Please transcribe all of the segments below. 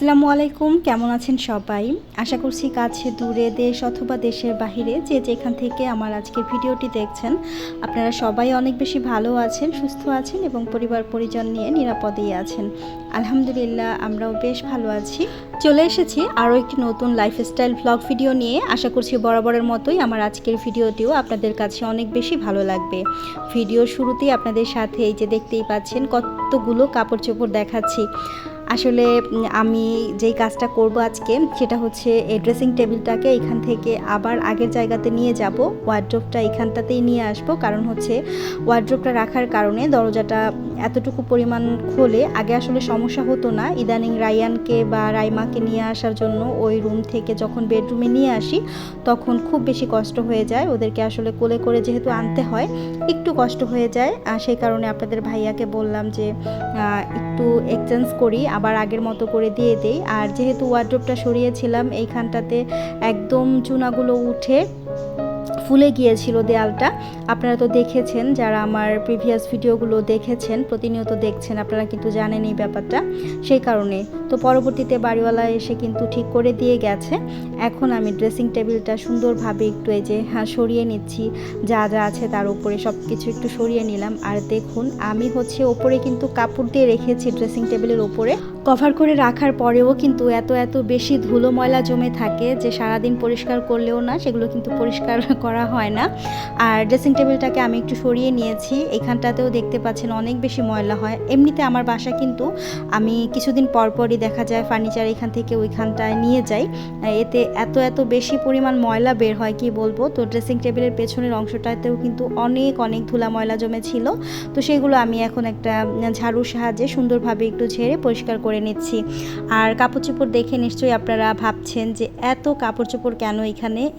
আসসালামু আলাইকুম, কেমন আছেন সবাই? আশা করছি কাছে দূরে দেশ অথবা দেশের বাহিরে যে যেখান থেকে আমার আজকের ভিডিওটি দেখছেন আপনারা সবাই অনেক বেশি ভালো আছেন, সুস্থ আছেন এবং পরিবার পরিজন নিয়ে নিরাপদেই আছেন। আলহামদুলিল্লাহ আমরাও বেশ ভালো আছি। চলে এসেছি আরও একটি নতুন লাইফস্টাইল ভ্লগ ভিডিও নিয়ে। আশা করছি বরাবরের মতোই আমার আজকের ভিডিওটিও আপনাদের কাছে অনেক বেশি ভালো লাগবে। ভিডিওর শুরুতেই আপনাদের সাথে এই যে দেখতেই পাচ্ছেন কতগুলো কাপড় চোপড় দেখাচ্ছি। আসলে আমি যেই কাজটা করব আজকে সেটা হচ্ছে এই ড্রেসিং টেবিলটাকে এখান থেকে আবার আগের জায়গাতে নিয়ে যাব, ওয়ার্ড্রোবটা এখানটাতেই নিয়ে আসব। কারণ হচ্ছে ওয়ার্ড্রোবটা রাখার কারণে দরজাটা এতটুকু পরিমাণ খোলে, আগে আসলে সমস্যা হতো না। ইদানিং রায়ানকে বা রাইমাকে নিয়ে আসার জন্য ওই রুম থেকে যখন বেডরুমে নিয়ে আসি তখন খুব বেশি কষ্ট হয়ে যায়, ওদেরকে আসলে কোলে করে যেহেতু আনতে হয় একটু কষ্ট হয়ে যায়। সেই কারণে আপনাদের ভাইয়াকে বললাম যে একটু এক্সচেঞ্জ করি, আবার আগের মতো করে দিয়ে দেই। আর যেহেতু ওয়ার্ড্রোবটা সরিয়েছিলাম এইখানটাতে একদম চুনাগুলো উঠে ফুলে গিয়েছিল দেয়ালটা। আপনারা তো দেখেছেন, যারা আমার প্রিভিয়াস ভিডিওগুলো দেখেছেন, প্রতিনিয়ত দেখছেন, আপনারা কিন্তু জানেন এই ব্যাপারটা। সেই কারণে তো পরবর্তীতে বাড়িওয়ালা এসে কিন্তু ঠিক করে দিয়ে গেছে। এখন আমি ড্রেসিং টেবিলটা সুন্দরভাবে একটু এই যে সরিয়ে নিচ্ছি, যা যা আছে তার উপরে সব কিছু একটু সরিয়ে নিলাম। আর দেখুন আমি হচ্ছে ওপরে কিন্তু কাপড় দিয়ে রেখেছি, ড্রেসিং টেবিলের ওপরে কভার করে রাখার পরেও কিন্তু এত বেশি ধুলো ময়লা জমে থাকে যে সারাদিন পরিষ্কার করলেও না সেগুলো কিন্তু পরিষ্কার করা হয় না। আর ড্রেসিং টেবিলটাকে আমি একটু সরিয়ে নিয়েছি, এখানটাতেও দেখতে পাচ্ছেন অনেক বেশি ময়লা হয়। এমনিতে আমার বাসা কিন্তু আমি কিছুদিন পরপরই দেখা যায় ফার্নিচার এখান থেকে ওইখানটায় নিয়ে যাই, এতে এত বেশি পরিমাণ ময়লা বের হয় কি বলবো। তো ড্রেসিং টেবিলের পেছনের অংশটাতেও কিন্তু অনেক ধুলা ময়লা জমে ছিল। তো সেগুলো আমি এখন একটা ঝাড়ুর সাহায্যে সুন্দরভাবে একটু ঝেড়ে পরিষ্কার করে নিচ্ছি। আর কাপড় চোপড় দেখে নিশ্চয়ই আপনারা ভাবছেন যে এত কাপড় চোপড় কেন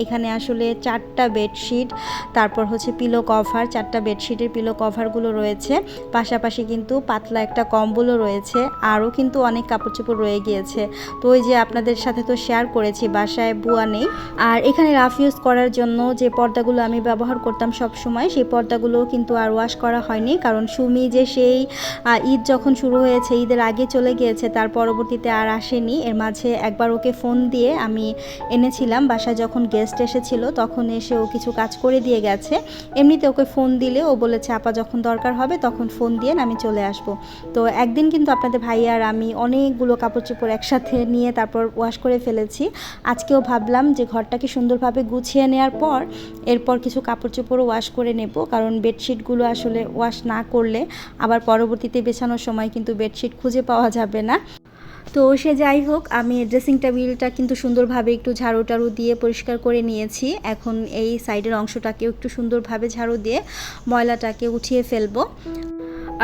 এখানে আসলে 4টা বেডশিট, তারপর হচ্ছে পিলো কভার, 4টা বেডশিটের পিলো কভারগুলো রয়েছে, পাশাপাশি কিন্তু পাতলা একটা কম্বলও রয়েছে, আরও কিন্তু অনেক কাপড় চোপড় রয়ে গিয়েছে। তো ওই যে আপনাদের সাথে তো শেয়ার করেছি বাসায় বুয়া নেই। আর এখানে রাফ ইউজ করার জন্য যে পর্দাগুলো আমি ব্যবহার করতাম সব সময়, সেই পর্দাগুলো কিন্তু আর ওয়াশ করা হয়নি, কারণ সুমি যে সেই ঈদ যখন শুরু হয়েছে, ঈদের আগে চলে গিয়েছে, তার পরবর্তীতে আর আসেনি। এর মাঝে একবার ওকে ফোন দিয়ে আমি এনেছিলাম, বাসায় যখন গেস্ট এসেছিল তখন এসে ও কিছু কাজ করে দিয়ে গেছে। এমনিতে ওকে ফোন দিলে ও বলেছে আপা যখন দরকার হবে তখন ফোন দিয়ে আমি চলে আসব। তো একদিন কিন্তু আপনাদের ভাই আর আমি অনেকগুলো কাপড় চোপড় একসাথে নিয়ে তারপর ওয়াশ করে ফেলেছি। আজকেও ভাবলাম যে ঘরটাকে সুন্দরভাবে গুছিয়ে নেওয়ার পর এরপর কিছু কাপড় চোপড়ও ওয়াশ করে নেব, কারণ বেডশিটগুলো আসলে ওয়াশ না করলে আবার পরবর্তীতে বেছানোর সময় কিন্তু বেডশিট খুঁজে পাওয়া যাবে না। তো সে যাই হোক, আমি ড্রেসিং টেবিলটা কিন্তু সুন্দরভাবে একটু ঝাড়ু টাড়ু দিয়ে পরিষ্কার করে নিয়েছি। এখন এই সাইডের অংশটাকেও একটু সুন্দরভাবে ঝাড়ু দিয়ে ময়লাটাকে উঠিয়ে ফেলবো।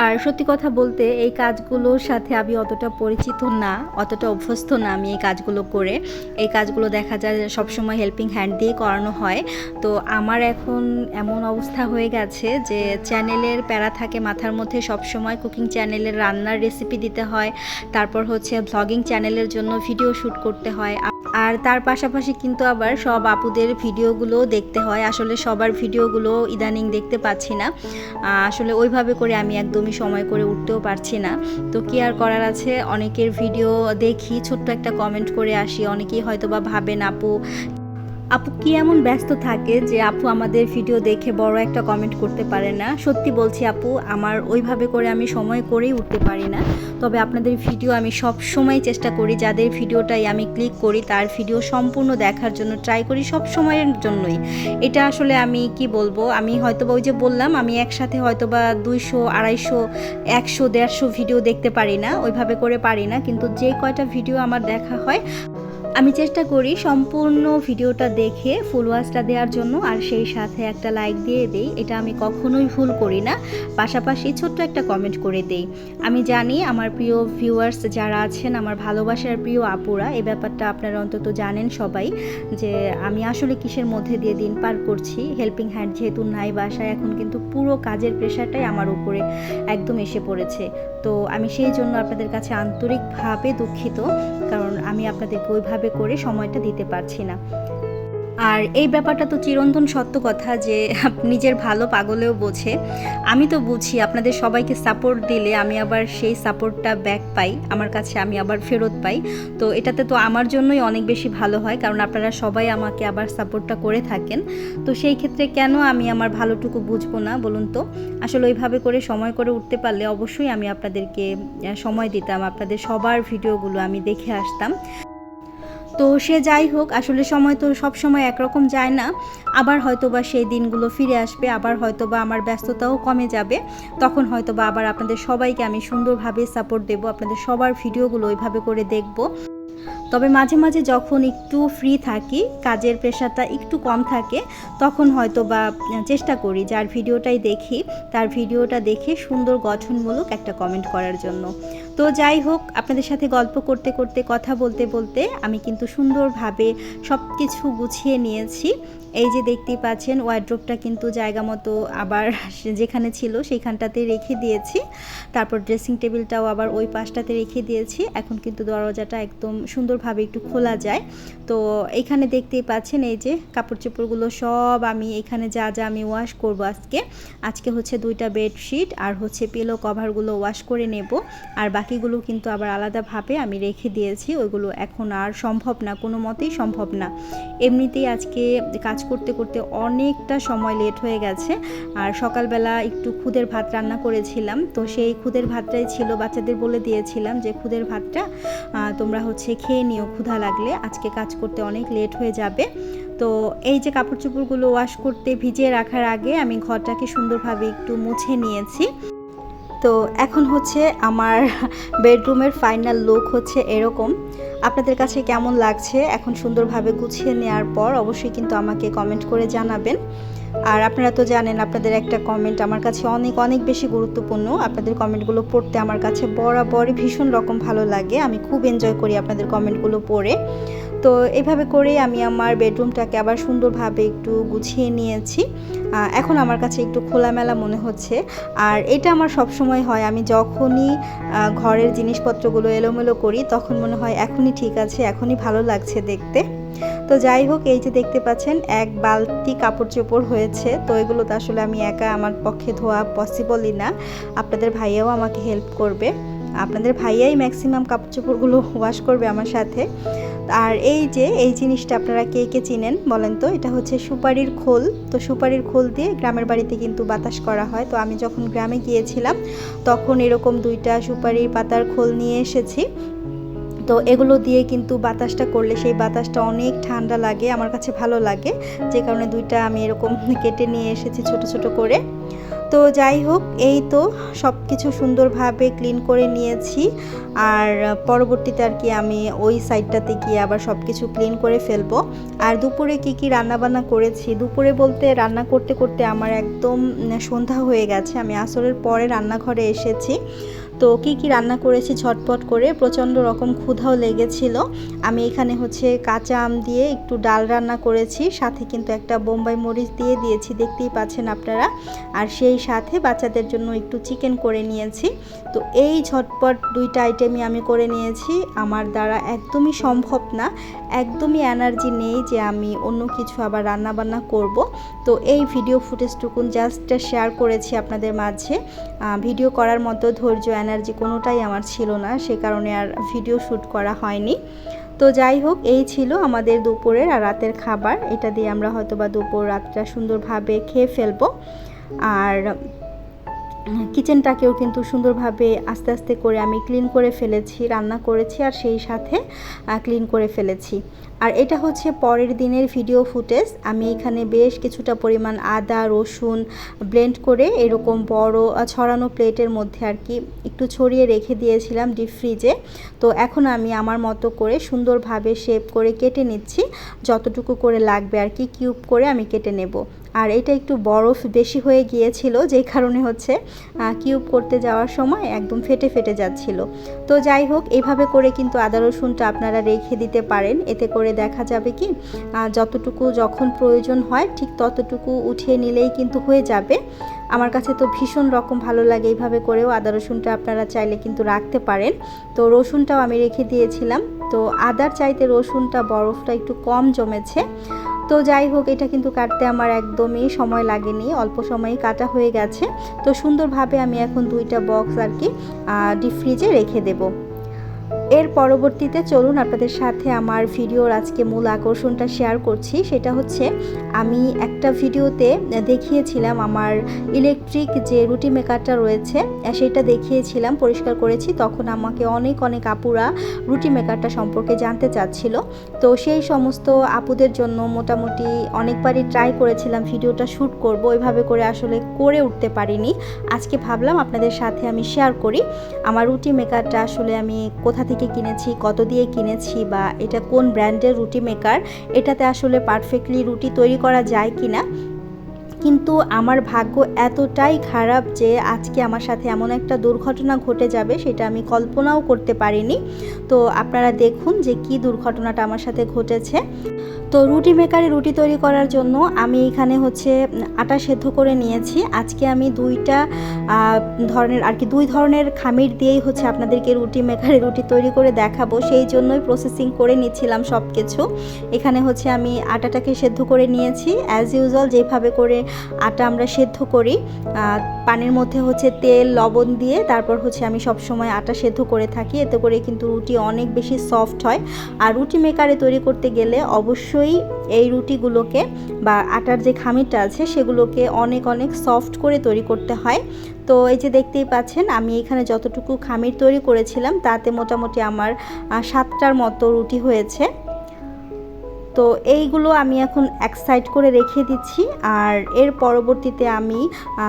আর সত্যি কথা বলতে এই কাজগুলোর সাথে আমি অতটা পরিচিত না, অতটা অভ্যস্ত না আমি এই কাজগুলো করে। এই কাজগুলো দেখা যায় সবসময় হেল্পিং হ্যান্ড দিয়ে করানো হয়। তো আমার এখন এমন অবস্থা হয়ে গেছে যে চ্যানেলের প্যারা থাকে মাথার মধ্যে, সবসময় কুকিং চ্যানেলের রান্নার রেসিপি দিতে হয়, তারপর হচ্ছে ব্লগিং চ্যানেলের জন্য ভিডিও শ্যুট করতে হয়, আর তার পাশাপাশি কিন্তু আবার সব আপুদের ভিডিওগুলো দেখতে হয়। আসলে সবার ভিডিওগুলো ইদানিং দেখতে পাচ্ছি না, আসলে ওইভাবে করে আমি একদমই সময় করে উঠতেও পারছি না। তো কি আর করার আছে, অনেকের ভিডিও দেখি, ছোট্ট একটা কমেন্ট করে আসি। অনেকেই হয়তো বা ভাবেন আপু কি এমন ব্যস্ত থাকে যে আপু আমাদের ভিডিও দেখে বড় একটা কমেন্ট করতে পারে না। সত্যি বলছি আপু, আমার ওইভাবে করে আমি সময় করেই উঠতে পারি না। তবে আপনাদের ভিডিও আমি সব সময় চেষ্টা করি, যাদের ভিডিওটাই আমি ক্লিক করি তার ভিডিও সম্পূর্ণ দেখার জন্য ট্রাই করি, সব সময়ের জন্যই। এটা আসলে আমি কি বলবো, আমি হয়তোবা ওই যে বললাম আমি একসাথে হয়তোবা 200, 250, 100, 150 ভিডিও দেখতে পারি না, ওইভাবে করে পারি না। কিন্তু যে কয়টা ভিডিও আমার দেখা হয় আমি চেষ্টা করি সম্পূর্ণ ভিডিওটা দেখে ফুল ওয়াচটা দেওয়ার জন্য, আর সেই সাথে একটা লাইক দিয়ে দেই, এটা আমি কখনোই ভুল করি না। পাশাপাশি ছোট্ট একটা কমেন্ট করে দেই। আমি জানি আমার প্রিয় ভিউয়ার্স যারা আছেন, আমার ভালোবাসার প্রিয় আপুরা, এই ব্যাপারটা আপনারা অন্তত জানেন সবাই যে আমি আসলে কিসের মধ্যে দিয়ে দিন পার করছি। হেল্পিং হ্যান্ড যেহেতু নাই বাসায়, এখন কিন্তু পুরো কাজের প্রেশারটাই আমার উপরে একদম এসে পড়েছে। তো আমি সেই জন্য আপনাদের কাছে আন্তরিকভাবে দুঃখিত, কারণ আমি আপনাদেরকে ওইভাবে করে সময়টা দিতে পারছি না। আর এই ব্যাপারটা তো চিরন্তন সত্য কথা যে নিজের ভালো পাগলেও বোঝে। আমি তো বুঝি আপনাদের সবাইকে সাপোর্ট দিলে আমি আবার সেই সাপোর্টটা ব্যাক পাই, আমার কাছে আমি আবার ফেরত পাই। তো এটাতে তো আমার জন্যই অনেক বেশি ভালো হয়, কারণ আপনারা সবাই আমাকে আবার সাপোর্টটা করে থাকেন। তো সেই ক্ষেত্রে কেন আমি আমার ভালোটুকু বুঝবো না বলুন তো? আসলে ওইভাবে করে সময় করে উঠতে পারলে অবশ্যই আমি আপনাদেরকে সময় দিতাম, আপনাদের সবার ভিডিওগুলো আমি দেখে আসতাম। তো সে যাই হোক, আসলে সময় তো সব সময় একরকম যায় না। আবার হয়তোবা সেই দিনগুলো ফিরে আসবে, আবার হয়তোবা আমার ব্যস্ততাও কমে যাবে। তখন হয়তোবা আবার আপনাদের সবাইকে আমি সুন্দরভাবে সাপোর্ট দেব, আপনাদের সবার ভিডিওগুলো ওইভাবে করে দেখব। তবে মাঝে মাঝে যখন একটু ফ্রি থাকি, কাজের প্রেশারটা একটু কম থাকে, তখন হয়তো বা চেষ্টা করি যার ভিডিওটাই দেখি তার ভিডিওটা দেখে সুন্দর গঠনমূলক একটা কমেন্ট করার জন্য। তো যাই হোক, আপনাদের সাথে গল্প করতে করতে কথা বলতে বলতে আমি কিন্তু সুন্দরভাবে সব কিছু গুছিয়ে নিয়েছি। এই যে দেখতেই পাচ্ছেন, ওয়ার্ড্রোবটা কিন্তু জায়গা মতো আবার যেখানে ছিল সেইখানটাতে রেখে দিয়েছি। তারপর ড্রেসিং টেবিলটাও আবার ওই পাশটাতে রেখে দিয়েছি। এখন কিন্তু দরজাটা একদম সুন্দরভাবে একটু খোলা যায়। তো এখানে দেখতেই পাচ্ছেন, এই যে কাপড় চোপড়গুলো সব আমি এখানে যা যা আমি ওয়াশ করব আজকে হচ্ছে 2টা বেডশিট আর হচ্ছে পিলো কভারগুলো ওয়াশ করে নেব। আর বাকিগুলো কিন্তু আবার আলাদাভাবে আমি রেখে দিয়েছি। ওইগুলো এখন আর সম্ভব না, কোনো মতেই সম্ভব না। এমনিতেই আজকে কাজ করতে করতে অনেকটা সময় লেট হয়ে গেছে। আর সকালবেলা একটু খুদের ভাত রান্না করেছিলাম, তো সেই খুদের ভাতটাই ছিল। বাচ্চাদের বলে দিয়েছিলাম যে খুদের ভাতটা তোমরা হচ্ছে খেয়ে নিও, ক্ষুধা লাগলে, আজকে কাজ করতে অনেক লেট হয়ে যাবে। তো এই যে কাপড় চোপড়গুলো ওয়াশ করতে ভিজিয়ে রাখার আগে আমি ঘরটাকে সুন্দরভাবে একটু মুছে নিয়েছি। তো এখন হচ্ছে আমার বেডরুমের ফাইনাল লুক হচ্ছে এরকম। আপনাদের কাছে কেমন লাগছে এখন সুন্দরভাবে গুছিয়ে নেওয়ার পর? অবশ্যই কিন্তু আমাকে কমেন্ট করে জানাবেন। আর আপনারা তো জানেন, আপনাদের একটা কমেন্ট আমার কাছে অনেক অনেক বেশি গুরুত্বপূর্ণ। আপনাদের কমেন্টগুলো পড়তে আমার কাছে বরাবরই ভীষণ রকম ভালো লাগে। আমি খুব এনজয় করি আপনাদের কমেন্টগুলো পড়ে। তো এভাবে করেই আমি আমার বেডরুমটাকে আবার সুন্দরভাবে একটু গুছিয়ে নিয়েছি। এখন আমার কাছে একটু খোলামেলা মনে হচ্ছে। আর এটা আমার সবসময় হয়, আমি যখনই ঘরের জিনিসপত্রগুলো এলোমেলো করি তখন মনে হয় এখনই ঠিক আছে, এখনই ভালো লাগছে দেখতে। তো যাই হোক, এই যে দেখতে পাচ্ছেন এক বালতি কাপড় চোপড় হয়েছে। তো এগুলো তো আসলে আমি একা আমার পক্ষে ধোয়া পসিবলই না, আপনাদের ভাইয়াও আমাকে হেল্প করবে। আপনাদের ভাইয়াই ম্যাক্সিমাম কাপড় চোপড়গুলো ওয়াশ করবে আমার সাথে। আর এই যে এই জিনিসটা আপনারা কে কে চিনেন বলেন তো? এটা হচ্ছে সুপারির খোল। তো সুপারির খোল দিয়ে গ্রামের বাড়িতে কিন্তু বাতাস করা হয়। তো আমি যখন গ্রামে গিয়েছিলাম তখন এরকম 2টা সুপারির পাতার খোল নিয়ে এসেছি। তো এগুলো দিয়ে কিন্তু বাতাসটা করলে সেই বাতাসটা অনেক ঠান্ডা লাগে, আমার কাছে ভালো লাগে, যে কারণে 2টা আমি এরকম কেটে নিয়ে এসেছি ছোট ছোট করে। তো যাই হোক, এই তো সব কিছু সুন্দরভাবে ক্লিন করে নিয়েছি। আর পরবর্তীতে আর কি আমি ওই সাইডটাতে গিয়ে আবার সব কিছু ক্লিন করে ফেলবো। আর দুপুরে কি কি রান্নাবান্না করেছি, দুপুরে বলতে রান্না করতে করতে আমার একদম সন্ধ্যা হয়ে গেছে। আমি আসরের পরে রান্নাঘরে এসেছি। তো কি কি রান্না করেছি ঝটপট করে, প্রচণ্ড রকম ক্ষুধাও লেগেছিল। আমি এখানে হচ্ছে কাঁচা আম দিয়ে একটু ডাল রান্না করেছি, সাথে কিন্তু একটা বোম্বাই মরিচ দিয়ে দিয়েছি, দেখতেই পাচ্ছেন আপনারা। আর সেই সাথে বাচ্চাদের জন্য একটু চিকেন করে নিয়েছি। তো এই ঝটপট 2টা আইটেমই আমি করে নিয়েছি। আমার দ্বারা একদমই সম্ভব না, একদমই এনার্জি নেই যে আমি অন্য কিছু আবার রান্নাবান্না করব। তো এই ভিডিও ফুটেজটুকুন জাস্ট শেয়ার করেছি আপনাদের মাঝে। ভিডিও করার মতো ধৈর্য এনার্জি কোনোটাই আমার ছিল না, সে কারণে আর ভিডিও শ্যুট করা হয়নি। তো যাই হোক, এই ছিল আমাদের দুপুরের আর রাতের খাবার। এটা দিয়ে আমরা হয়তোবা দুপুর রাতটা সুন্দরভাবে খেয়ে ফেলবো। আর কিচেনটাকেও কিন্তু সুন্দরভাবে আস্তে আস্তে করে আমি ক্লিন করে ফেলেছি, রান্না করেছি আর সেই সাথে ক্লিন করে ফেলেছি। আর এটা হচ্ছে পরের দিনের ভিডিও ফুটেজ। আমি এখানে বেশ কিছুটা পরিমাণ আদা রসুন ব্লেন্ড করে এরকম বড় ছড়ানো প্লেটের মধ্যে আর কি একটু ছড়িয়ে রেখে দিয়েছিলাম ডিপ ফ্রিজে। তো এখন আমি আমার মতো করে সুন্দরভাবে শেপ করে কেটে নিচ্ছি, যতটুকু করে লাগবে আর কি কিউব করে আমি কেটে নেব। আর এটা একটু বরফ বেশি হয়ে গিয়েছিল, যেই কারণে হচ্ছে কিউব করতে যাওয়ার সময় একদম ফেটে ফেটে যাচ্ছিল। তো যাই হোক, এইভাবে করে কিন্তু আদা রসুনটা আপনারা রেখে দিতে পারেন। এতে করে দেখা যাবে কি যতটুকু যখন প্রয়োজন হয় ঠিক ততটুকু উঠিয়ে নিলেই কিন্তু হয়ে যাবে। আমার কাছে তো ভীষণ রকম ভালো লাগে এইভাবে করেও আদা রসুনটা আপনারা চাইলে কিন্তু রাখতে পারেন। তো রসুনটাও আমি রেখে দিয়েছিলাম। তো আদার চাইতে রসুনটা বরফটা একটু কম জমেছে। তো যাই হোক, এটা কিন্তু কাটতে আমার একদমই সময় লাগেনি, অল্প সময়ে কাটা হয়ে গেছে। তো সুন্দরভাবে আমি এখন 2টা বক্স আর কি ডিপ ফ্রিজে রেখে দেবো। এর পরবর্তীতে চলুন আপনাদের সাথে আমার ভিডিওর আজকে মূল আকর্ষণটা শেয়ার করছি। সেটা হচ্ছে, আমি একটা ভিডিওতে দেখিয়েছিলাম আমার ইলেকট্রিক যে রুটি মেকারটা রয়েছে সেটা দেখিয়েছিলাম, পরিষ্কার করেছি। তখন আমাকে অনেক আপুরা রুটি মেকারটা সম্পর্কে জানতে চাচ্ছিল। তো সেই সমস্ত আপুদের জন্য মোটামুটি অনেকবারই ট্রাই করেছিলাম ভিডিওটা শ্যুট করব, ওইভাবে করে আসলে করে উঠতে পারিনি। আজকে ভাবলাম আপনাদের সাথে আমি শেয়ার করি আমার রুটি মেকারটা আসলে আমি কোথা থেকে কিনেছি, কত দিয়ে কিনেছি, বা এটা কোন ব্র্যান্ডের রুটি মেকার, এটাতে আসলে পারফেক্টলি রুটি তৈরি করা যায় কিনা। কিন্তু আমার ভাগ্য এতটাই খারাপ যে আজকে আমার সাথে এমন একটা দুর্ঘটনা ঘটে যাবে সেটা আমি কল্পনাও করতে পারিনি। তো আপনারা দেখুন যে কি দুর্ঘটনাটা আমার সাথে ঘটেছে। তো রুটি মেকারে রুটি তৈরি করার জন্য আমি এখানে হচ্ছে আটা সেদ্ধ করে নিয়েছি। আজকে আমি দুই ধরনের খামির দিয়েই হচ্ছে আপনাদেরকে রুটি মেকারে রুটি তৈরি করে দেখাবো, সেই জন্যই প্রসেসিং করে নিচ্ছিলাম সব কিছু। এখানে হচ্ছে আমি আটাটাকে সেদ্ধ করে নিয়েছি অ্যাজ ইউজুয়াল যেভাবে করে আটা আমরা সেদ্ধ করি, পানির মধ্যে হচ্ছে তেল লবণ দিয়ে তারপর হচ্ছে আমি সব সময় আটা সেদ্ধ করে থাকি। এতে করে কিন্তু রুটি অনেক বেশি সফট হয়। আর রুটি মেকারে তৈরি করতে গেলে অবশ্যই এই রুটিগুলোকে বা আটার যে খামিরটা আছে সেগুলোকে অনেক সফট করে তৈরি করতে হয়। তো এই যে দেখতেই পাচ্ছেন, আমি এখানে যতটুকু খামির তৈরি করেছিলাম তাতে মোটামুটি আমার 7টার মতো রুটি হয়েছে। তো এইগুলো আমি এখন এক সাইড করে রেখে দিচ্ছি। আর এর পরবর্তীতে আমি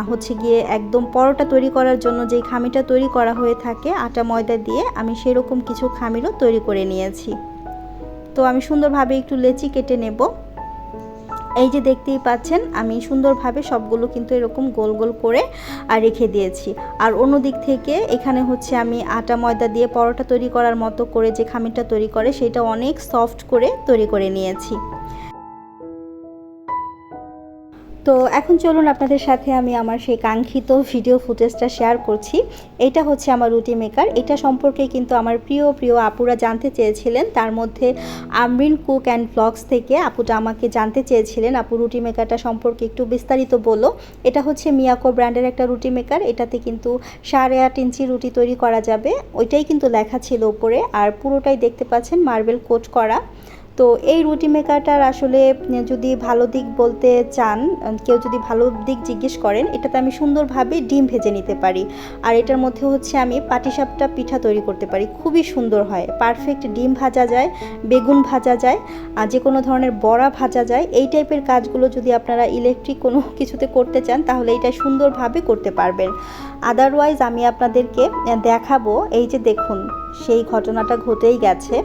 হচ্ছে গিয়ে একদম পরোটা তৈরি করার জন্য যেই খামিটা তৈরি করা হয়ে থাকে আটা ময়দা দিয়ে, আমি সেরকম কিছু খামিরও তৈরি করে নিয়েছি। তো আমি সুন্দরভাবে একটু লেচি কেটে নেব। এই যে দেখতেই পাচ্ছেন, আমি সুন্দরভাবে সবগুলো কিন্তু এরকম গোল গোল করে রেখে দিয়েছি। আর অন্য দিক থেকে এখানে হচ্ছে আমি আটা ময়দা দিয়ে পরোটা তৈরি করার মতো করে যে খামিরটা তৈরি করে সেটা অনেক সফট করে তৈরি করে নিয়েছি। তো এখন চলুন আপনাদের সাথে আমি আমার সেই কাঙ্ক্ষিত ভিডিও ফুটেজটা শেয়ার করছি। এটা হচ্ছে আমার রুটি মেকার। এটা সম্পর্কে কিন্তু আমার প্রিয় আপুরা জানতে চেয়েছিলেন। তার মধ্যে আমরিন কুক অ্যান্ড ব্লগস থেকে আপুটা আমাকে জানতে চেয়েছিলেন, আপু রুটি মেকারটা সম্পর্কে একটু বিস্তারিত বলো। এটা হচ্ছে মিয়াকো ব্র্যান্ডের একটা রুটি মেকার। এটাতে কিন্তু 8.5 ইঞ্চি রুটি তৈরি করা যাবে, ওইটাই কিন্তু লেখা ছিল উপরে। আর পুরোটাই দেখতে পাচ্ছেন মার্বেল কোট করা। তো এই রুটি মেকারটার আসলে যদি ভালো দিক বলতে চান, কেউ যদি ভালো দিক জিজ্ঞেস করেন, এটাতে আমি সুন্দরভাবে ডিম ভেজে নিতে পারি। আর এটার মধ্যে হচ্ছে আমি পাটিসাপটা পিঠা তৈরি করতে পারি, খুবই সুন্দর হয়, পারফেক্ট ডিম ভাজা যায়, বেগুন ভাজা যায়, আর যে কোনো ধরনের বড়া ভাজা যায়। এই টাইপের কাজগুলো যদি আপনারা ইলেকট্রিক কোনো কিছুতে করতে চান তাহলে এটা সুন্দরভাবে করতে পারবেন। আদারওয়াইজ আমি আপনাদেরকে দেখাবো, এই যে দেখুন সেই ঘটনাটা ঘটেই গেছে।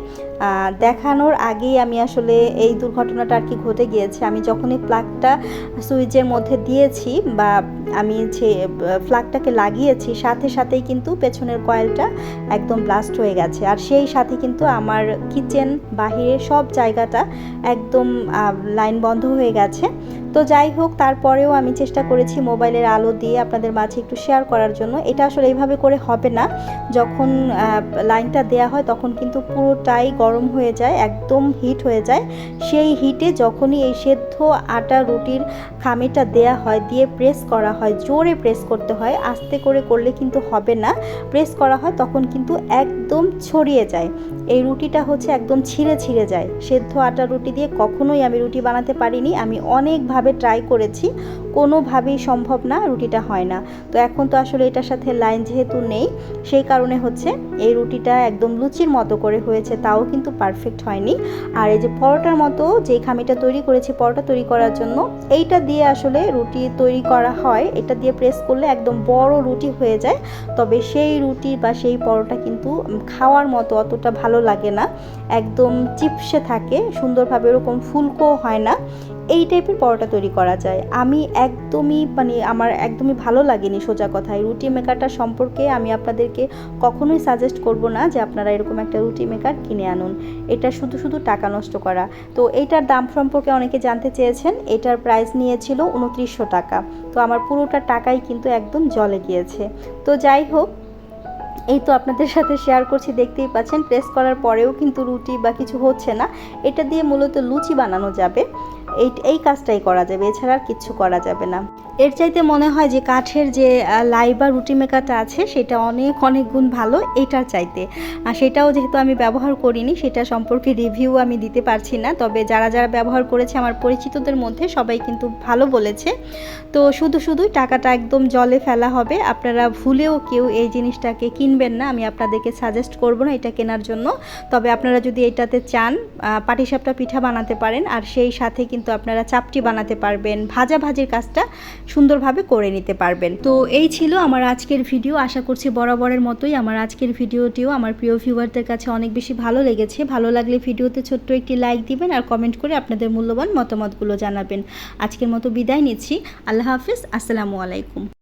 দেখানোর আগেই আমি আসলে এই দুর্ঘটনাটা আর কি ঘটে গিয়েছে। আমি যখনই প্লাগটা সুইচের মধ্যে দিয়েছি বা আমি যে প্লাগটাকে লাগিয়েছি সাথেই কিন্তু পেছনের কয়েলটা একদম ব্লাস্ট হয়ে গেছে। আর সেই সাথে কিন্তু আমার কিচেন বাহিরে সব জায়গাটা একদম লাইন বন্ধ হয়ে গেছে। তো যাই হোক, তারপরেও আমি চেষ্টা করেছি মোবাইলের আলো দিয়ে আপনাদের মাঝে একটু শেয়ার করার জন্য। এটা আসলে এইভাবে করে হবে না, যখন লাইনটা দেয়া হয় তখন কিন্তু পুরোটাই গরম হয়ে যায়, একদম হিট হয়ে যায়। সেই হিটে যখনই এই সেদ্ধ আটা রুটির খামিটা দেয়া হয়, দিয়ে প্রেস করা হয়, জোরে প্রেস করতে হয়, আস্তে করে করলে কিন্তু হবে না। প্রেস করা হয় তখন কিন্তু একদম ছড়িয়ে যায়, এই রুটিটা হচ্ছে একদম ছিঁড়ে যায়। সেদ্ধ আটা রুটি দিয়ে কখনোই আমি রুটি বানাতে পারিনি, আমি অনেকভাবে ট্রাই করেছি, কোনোভাবেই সম্ভব না, রুটিটা হয় না। তো এখন তো আসলে এটার সাথে লাইন যেহেতু নেই, সেই কারণে হচ্ছে এই রুটিটা একদম লুচির মতো করে হয়েছে, তাও কিন্তু পারফেক্ট হয়নি। আর এই যে পরোটার মতো যে খামিটা তৈরি করেছি পরোটা তৈরি করার জন্য, এইটা দিয়ে আসলে রুটি তৈরি করা হয়, এটা দিয়ে প্রেস করলে একদম বড় রুটি হয়ে যায়। তবে সেই রুটি বা সেই পরোটা কিন্তু খাওয়ার মতো অতটা ভালো লাগে না, একদম চিপসে থাকে, সুন্দরভাবে এরকম ফুলকো হয় না। এই টাইপের পরোটা তৈরি করা যায়। আমি আমার একদমই ভালো লাগেনি সোজা কথায়। রুটি মেকারটা সম্পর্কে আমি আপনাদেরকে কখনোই সাজেস্ট করব না যে আপনারা এরকম একটা রুটি মেকার কিনে আনুন, এটা শুধু টাকা নষ্ট করা। তো এইটার দাম সম্পর্কে অনেকে জানতে চেয়েছেন। এটার প্রাইস নিয়েছিল 2900 টাকা। তো আমার পুরোটা টাকাই কিন্তু একদম জলে গিয়েছে। তো যাই হোক, এই তো আপনাদের সাথে শেয়ার করছি, দেখতেই পাচ্ছেন প্রেস করার পরেও কিন্তু রুটি বা কিছু হচ্ছে না। এটা দিয়ে মূলত লুচি বানানো যাবে, এই কাজটাই করা যাবে, এছাড়া আর কিচ্ছু করা যাবে না। এর চাইতে মনে হয় যে কাঠের যে লাই বা রুটি মেকারটা আছে সেটা অনেক অনেক গুণ ভালো এটার চাইতে। সেটাও যেহেতু আমি ব্যবহার করিনি, সেটা সম্পর্কে রিভিউ আমি দিতে পারছি না, তবে যারা যারা ব্যবহার করেছে আমার পরিচিতদের মধ্যে সবাই কিন্তু ভালো বলেছে। তো শুধুই টাকাটা একদম জলে ফেলা হবে, আপনারা ভুলেও কেউ এই জিনিসটাকে কিনবেন না, আমি আপনাদেরকে সাজেস্ট করব না এটা কেনার জন্য। তবে আপনারা যদি এটাতে চান পাটিসাপটা পিঠা বানাতে পারেন, আর সেই সাথে কিন্তু আপনারা চাপটি বানাতে পারবেন, ভাজির কাজটা সুন্দরভাবে করে নিতে পারবেন। তো এই ছিল আমার আজকের ভিডিও। আশা করছি বরাবরের মতোই আমার আজকের ভিডিওটিও আমার প্রিয় ভিউয়ারদের কাছে অনেক বেশি ভালো লেগেছে। ভালো লাগলে ভিডিওতে ছোট্ট একটি লাইক দিবেন আর কমেন্ট করে আপনাদের মূল্যবান মতামতগুলো জানাবেন। আজকের মতো বিদায় নিচ্ছি। আল্লাহ হাফিজ, আসসালামু আলাইকুম।